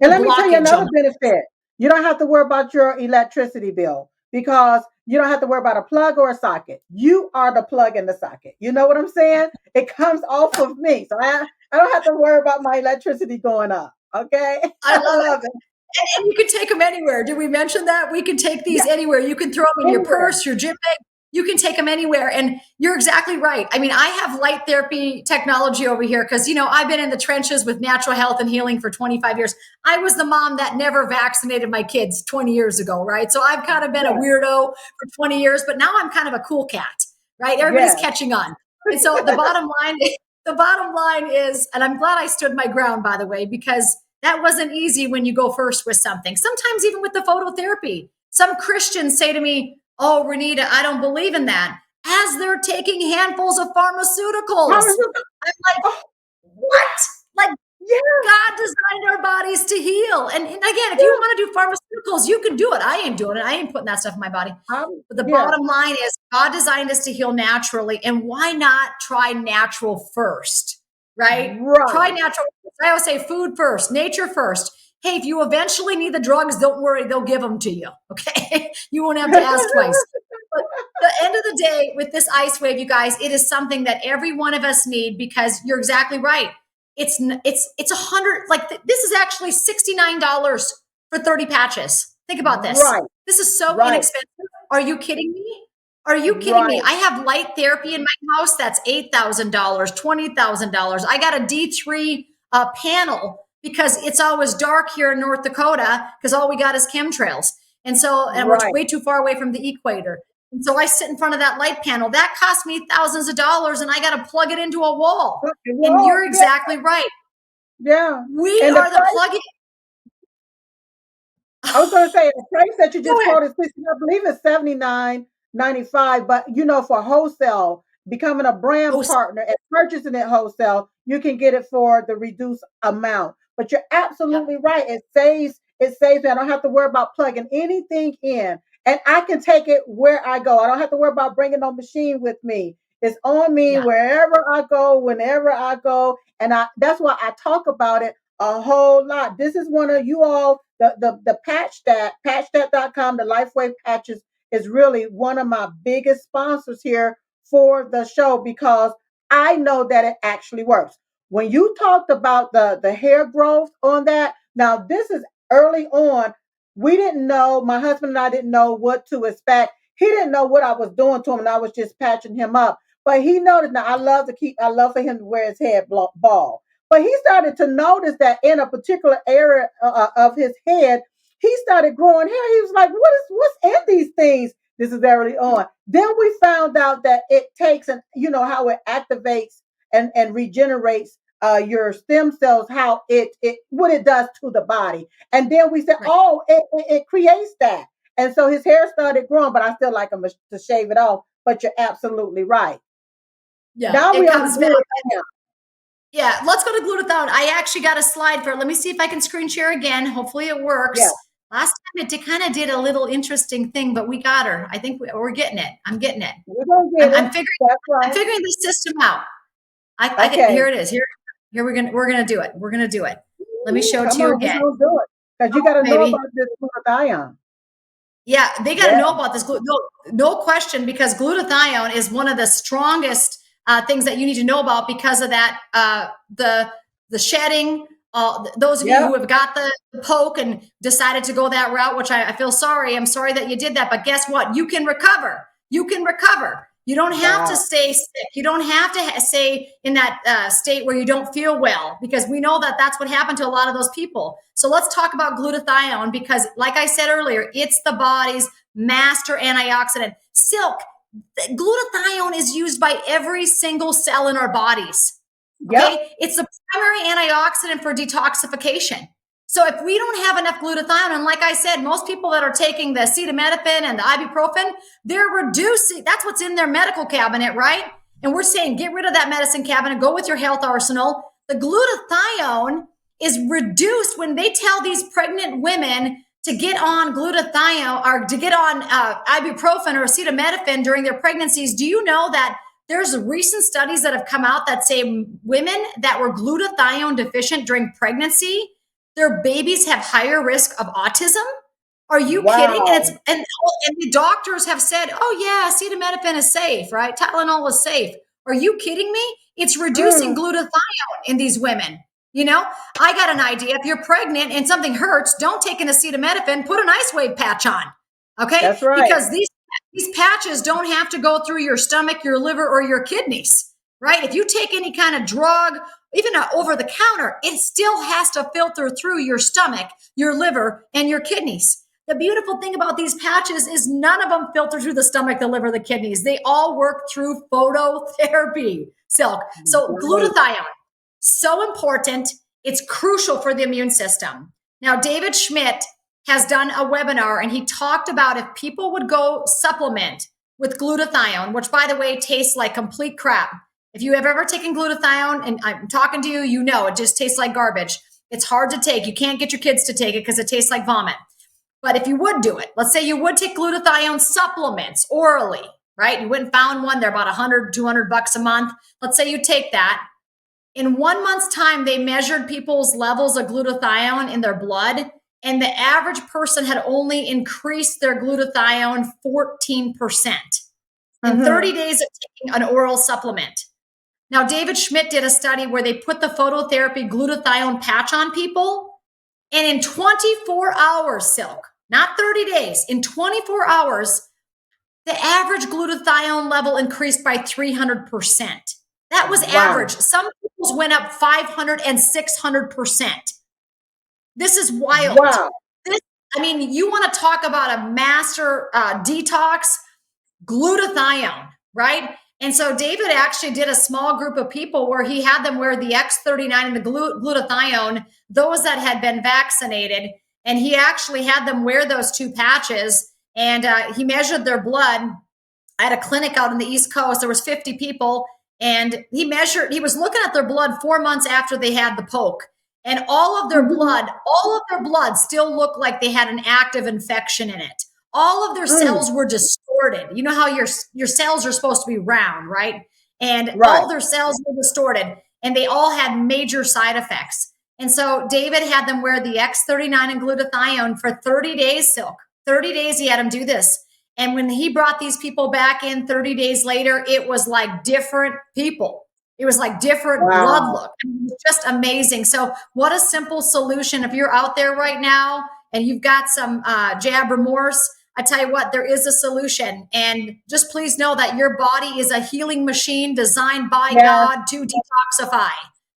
And let me tell you another benefit. You don't have to worry about your electricity bill because you don't have to worry about a plug or a socket. You are the plug in the socket. You know what I'm saying? It comes off of me. So I don't have to worry about my electricity going up. Okay? I love it. And you can take them anywhere. Did we mention that? We can take these anywhere. You can throw them in your purse, your gym bag. You can take them anywhere. And you're exactly right. I have light therapy technology over here because, I've been in the trenches with natural health and healing for 25 years. I was the mom that never vaccinated my kids 20 years ago, right? So I've kind of been a weirdo for 20 years, but now I'm kind of a cool cat, right? Everybody's catching on. And so the bottom line is, and I'm glad I stood my ground, by the way, because that wasn't easy when you go first with something. Sometimes even with the phototherapy, some Christians say to me, oh, Renita, I don't believe in that. As they're taking handfuls of pharmaceuticals. I'm like, what? God designed our bodies to heal. And again, if you want to do pharmaceuticals, you can do it. I ain't doing it. I ain't putting that stuff in my body. But the bottom line is God designed us to heal naturally. And why not try natural first, right? Try natural. I always say food first, nature first. Hey, if you eventually need the drugs, don't worry, they'll give them to you, okay? You won't have to ask twice. But at the end of the day, with this ice wave, you guys, it is something that every one of us need because you're exactly right. It's 100, this is actually $69 for 30 patches. Think about this. Right. This is so inexpensive. Are you kidding me? Are you kidding me? I have light therapy in my house that's $8,000, $20,000. I got a D3 panel because it's always dark here in North Dakota because all we got is chemtrails. And so, and we're way too far away from the equator. And so I sit in front of that light panel. That cost me thousands of dollars, and I got to plug it into a wall. And you're exactly right. Yeah. We are the plug-in. I was going to say the price that you just quoted, I believe it's $79.95. But for wholesale, becoming a brand partner and purchasing it wholesale, you can get it for the reduced amount. But you're absolutely right. It saves me. I don't have to worry about plugging anything in, and I can take it where I go. I don't have to worry about bringing no machine with me. It's on me wherever I go, whenever I go, and that's why I talk about it a whole lot. This is one of you all, the patchstat.com, the LifeWave patches is really one of my biggest sponsors here for the show, because I know that it actually works. When you talked about the hair growth on that, now this is early on. We didn't know, my husband and I didn't know what to expect. He didn't know what I was doing to him, and I was just patching him up. But he noticed. Now I love for him to wear his head bald. But he started to notice that in a particular area of his head, he started growing hair. He was like, what's in these things? This is early on. Then we found out that it takes, and how it activates and regenerates your stem cells, how what it does to the body. And then we said, it creates that. And so his hair started growing, but I still like him to shave it off. But you're absolutely right. Yeah, now we comes back. Yeah, let's go to glutathione. I actually got a slide for it. Let me see if I can screen share again. Hopefully it works. Yeah. Last time it kind of did a little interesting thing, but we got her. I think we're getting it. I'm getting it. We're gonna get I'm figuring the system out. Here it is. Here we're gonna do it. We're gonna do it. Let me show it to you again. We're gonna do it, because you got to know about this glutathione. Yeah, they got to know about this. No question, because glutathione is one of the strongest things that you need to know about, because of that, the shedding, those of you who have got the poke and decided to go that route, which I feel sorry. I'm sorry that you did that, but guess what? You can recover. You can recover. You don't have to stay sick. You don't have to stay in that state where you don't feel well, because we know that that's what happened to a lot of those people. So let's talk about glutathione, because like I said earlier, it's the body's master antioxidant. Silk, glutathione is used by every single cell in our bodies. Okay? It's the primary antioxidant for detoxification. So if we don't have enough glutathione, and like I said, most people that are taking the acetaminophen and the ibuprofen, they're reducing, that's what's in their medical cabinet, right? And we're saying, get rid of that medicine cabinet, go with your health arsenal. The glutathione is reduced when they tell these pregnant women to get on glutathione, or to get on ibuprofen or acetaminophen during their pregnancies. Do you know that there's recent studies that have come out that say women that were glutathione deficient during pregnancy, their babies have higher risk of autism? Are you kidding? And the doctors have said, oh yeah, acetaminophen is safe, right? Tylenol is safe. Are you kidding me? It's reducing glutathione in these women. I got an idea. If you're pregnant and something hurts, don't take an acetaminophen, put an LifeWave patch on. Okay? That's right. Because these patches don't have to go through your stomach, your liver, or your kidneys, right? If you take any kind of drug, even over the counter, it still has to filter through your stomach, your liver, and your kidneys. The beautiful thing about these patches is none of them filter through the stomach, the liver, the kidneys. They all work through phototherapy, Silk. So glutathione, so important. It's crucial for the immune system. Now, David Schmidt has done a webinar, and he talked about if people would go supplement with glutathione, which, by the way, tastes like complete crap. If you have ever taken glutathione, and I'm talking to you, you know it just tastes like garbage. It's hard to take. You can't get your kids to take it because it tastes like vomit. But if you would do it, let's say you would take glutathione supplements orally, right? You went and found one. They're about $100, $200 a month. Let's say you take that. In 1 month's time, they measured people's levels of glutathione in their blood, and the average person had only increased their glutathione 14% in 30 days of taking an oral supplement. Now, David Schmidt did a study where they put the phototherapy glutathione patch on people, and in 24 hours, Silk, not 30 days, in 24 hours, the average glutathione level increased by 300%. That was average. Some people's went up 500 and 600%. This is wild. Wow. You want to talk about a master detox. glutathione, right? And so David actually did a small group of people where he had them wear the X39 and the glutathione, those that had been vaccinated. And he actually had them wear those 2 patches, and he measured their blood at a clinic out on the East Coast. There was 50 people, and he was looking at their blood 4 months after they had the poke. And all of their blood still looked like they had an active infection in it. All of their cells were distorted. You know how your cells are supposed to be round, right? And all their cells were distorted, and they all had major side effects. And so David had them wear the X39 and glutathione for 30 days, Silk. 30 days he had them do this. And when he brought these people back in 30 days later, it was like different people. It was like different blood look. It was just amazing. So what a simple solution. If you're out there right now and you've got some jab remorse, I tell you what, there is a solution. And just please know that your body is a healing machine designed by God to detoxify.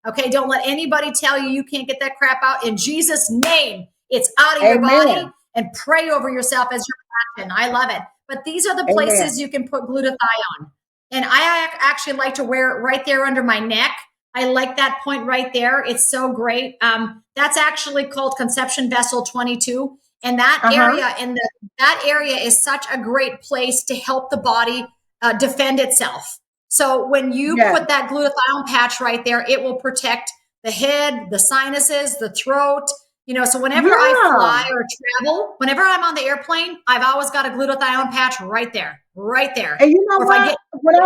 Okay, don't let anybody tell you you can't get that crap out. In Jesus' name, it's out of your body, and pray over yourself as your passion. I love it. But these are the places you can put glutathione. And I actually like to wear it right there under my neck. I like that point right there. It's so great. That's actually called conception vessel 22. And that area is such a great place to help the body defend itself. So when you put that glutathione patch right there, it will protect the head, the sinuses, the throat. So whenever I fly or travel, whenever I'm on the airplane, I've always got a glutathione patch right there. And you know what? When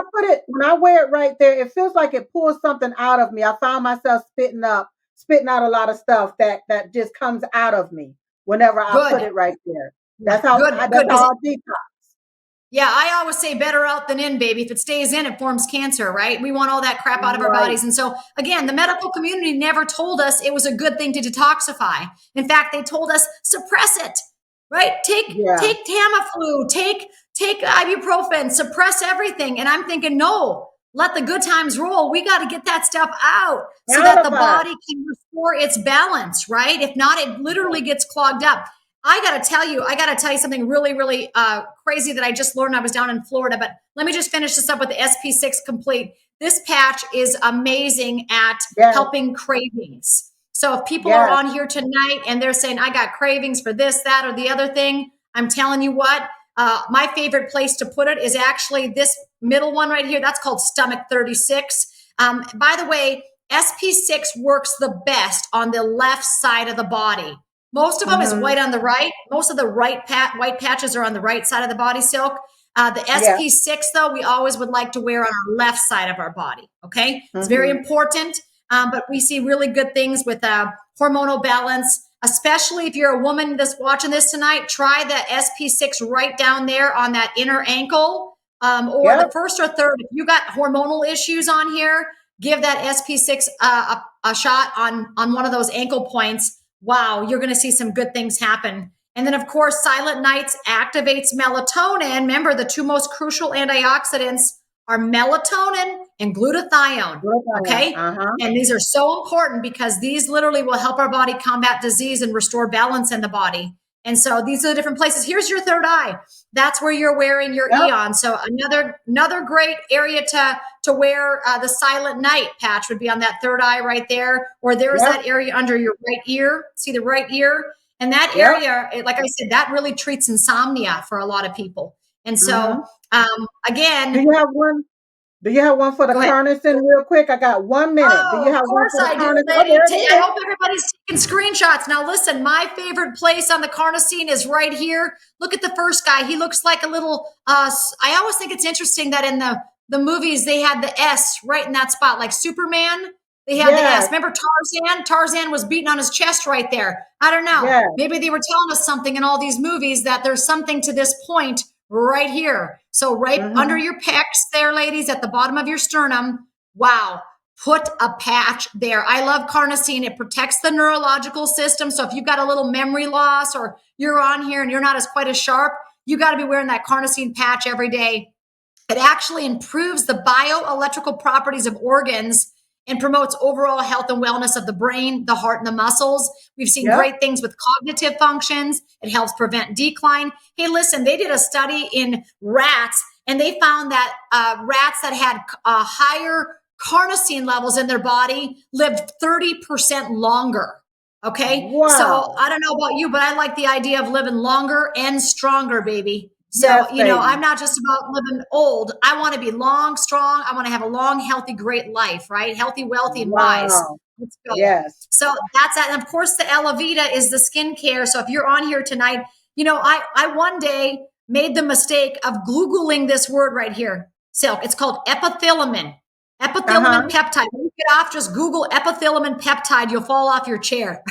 I wear it right there, it feels like it pulls something out of me. I found myself spitting out a lot of stuff that just comes out of me whenever I put it right there. That's how I detox. Yeah, I always say better out than in, baby. If it stays in, it forms cancer, right? We want all that crap out of our bodies. And so, again, the medical community never told us it was a good thing to detoxify. In fact, they told us suppress it, right? Take Tamiflu, take ibuprofen, suppress everything. And I'm thinking, no, let the good times roll. We got to get that stuff out so that the body can restore its balance, right? If not, it literally gets clogged up. I got to tell you something really, really crazy that I just learned. I was down in Florida, but let me just finish this up with the SP6 Complete. This patch is amazing at helping cravings. So if people are on here tonight and they're saying, I got cravings for this, that, or the other thing, I'm telling you what, my favorite place to put it is actually this middle one right here. That's called Stomach 36. By the way, SP6 works the best on the left side of the body. Most of them is white on the right. Most of the white patches are on the right side of the body, Silk. The SP6, though, we always would like to wear on our left side of our body. Okay. It's very important. But we see really good things with hormonal balance, especially if you're a woman that's watching this tonight. Try the SP6 right down there on that inner ankle or the first or third. If you got hormonal issues on here, give that SP6 a shot on one of those ankle points. Wow, you're going to see some good things happen. And then, of course, Silent Nights activates melatonin. Remember, the 2 most crucial antioxidants are melatonin and glutathione. Okay? And these are so important because these literally will help our body combat disease and restore balance in the body. And so these are the different places. Here's your third eye. That's where you're wearing your Eon. So another great area to wear the Silent Night patch would be on that third eye right there. Or there's that area under your right ear. See the right ear? And that area, like I said, that really treats insomnia for a lot of people. And so, again. Do you have one for the Carnosine real quick? I got 1 minute. Do you have one for the Carnosine? I hope everybody's taking screenshots. Now, listen, my favorite place on the Carnosine is right here. Look at the first guy. He looks like a little, I always think it's interesting that in the movies, they had the S right in that spot, like Superman. They had the S. Remember Tarzan? Tarzan was beating on his chest right there. I don't know. Maybe they were telling us something in all these movies that there's something to this point right here. So right under your pecs there, ladies, at the bottom of your sternum. Wow. Put a patch there. I love Carnosine. It protects the neurological system. So if you've got a little memory loss or you're on here and you're not quite as sharp, you got to be wearing that Carnosine patch every day. It actually improves the bioelectrical properties of organs and promotes overall health and wellness of the brain, the heart, and the muscles. We've seen great things with cognitive functions. It helps prevent decline. Hey, listen, they did a study in rats, and they found that rats that had higher carnosine levels in their body lived 30% longer. Okay. Wow. So I don't know about you, but I like the idea of living longer and stronger, baby. So, Yes, you know, baby. I'm not just about living old. I want to be long, strong. I want to have a long, healthy, great life, right? Healthy, wealthy, and wise. Wow. Let's go. Yes. So that's that. And of course, the Elavita is the skincare. So if you're on here tonight, you know, I one day made the mistake of Googling this word right here. Silk. It's called epithylamine. Epithylamine peptide. When you get off, just Google epithylamine peptide. You'll fall off your chair.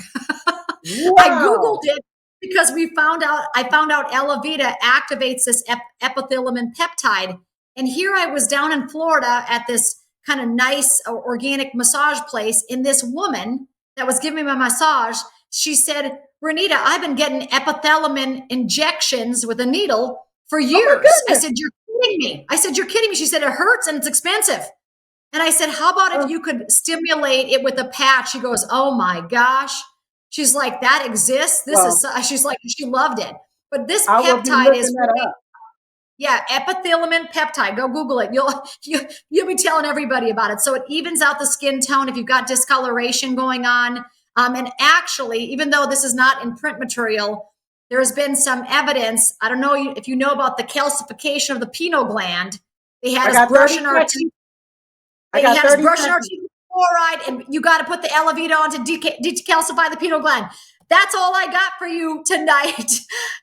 Wow. I Googled it because I found out Elavita activates this epithylamine peptide. And here I was down in Florida at this kind of nice organic massage place, and this woman that was giving me my massage, she said, Renita, I've been getting epithylamine injections with a needle for years. I said, you're kidding me. I said, you're kidding me. She said, it hurts and it's expensive. And I said, how about if you could stimulate it with a patch? She goes, oh my gosh. She's like, that exists. She's like, she loved it. But this peptide is really, yeah, epithylamine peptide. Go Google it. You'll be telling everybody about it. So it evens out the skin tone if you've got discoloration going on. And actually, even though this is not in print material, there has been some evidence. I don't know if you know about the calcification of the pineal gland. They had us brushing our teeth. They had us brushing our teeth with fluoride, and you got to put the Elavita on to decalcify the pineal gland. That's all I got for you tonight.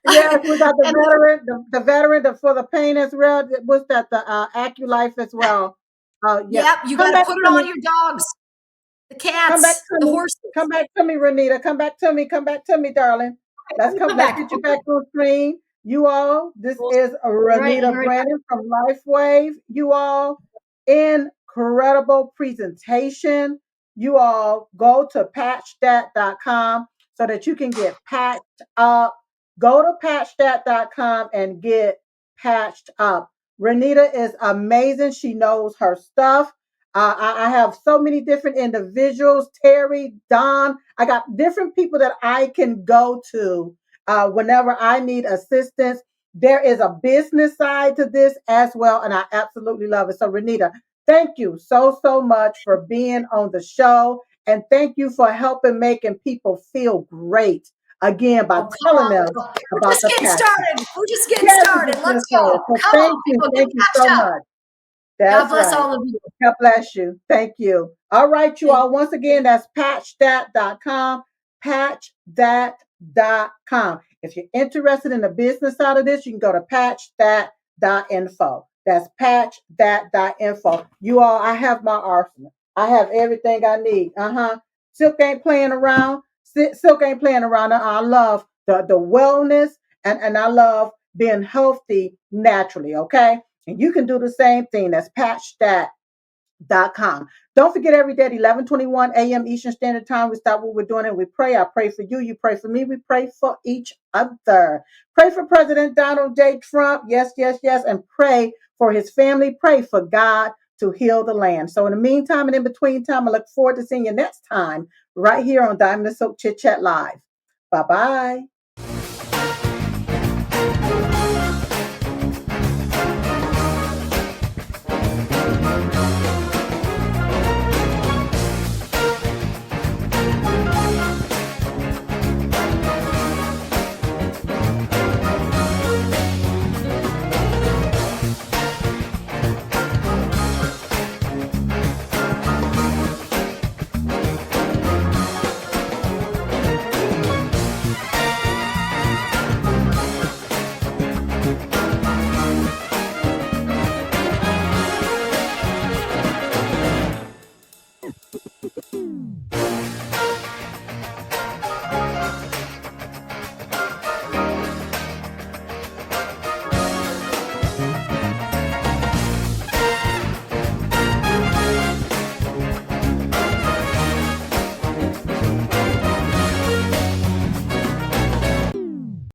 Yes, we got the veteran for the pain as well. What's that? The AccuLife as well. Yep, you got to put it on your dogs, the cats, the horses. Come back to me, Renita. Come back to me, darling. Let's get you back on screen. You all, this is Renita Brandon from LifeWave. You all, incredible presentation. You all go to patchthat.com so that you can get patched up. Go to patchthat.com and get patched up. Renita is amazing. She knows her stuff. I have so many different individuals, Terry, Don. I got different people that I can go to whenever I need assistance. There is a business side to this as well, and I absolutely love it. So, Renita, thank you so much for being on the show, and thank you for helping making people feel great again by telling them about the passion. We're just getting started. Let's go. Thank you so much. God bless all of you. God bless you. Thank you. All right, you all. Once again, that's patchthat.com. Patchthat.com. If you're interested in the business side of this, you can go to patchthat.info. That's patchthat.info. You all, I have my arsenal. I have everything I need. Silk ain't playing around. Silk ain't playing around. I love the wellness and I love being healthy naturally. Okay. And you can do the same thing. That's patchthat.com. Don't forget, every day at 11:21 a.m. Eastern Standard Time, we stop what we're doing and we pray. I pray for you. You pray for me. We pray for each other. Pray for President Donald J. Trump. Yes, yes, yes. And pray for his family. Pray for God to heal the land. So in the meantime and in between time, I look forward to seeing you next time right here on Diamond and Silk Chit Chat Live. Bye-bye.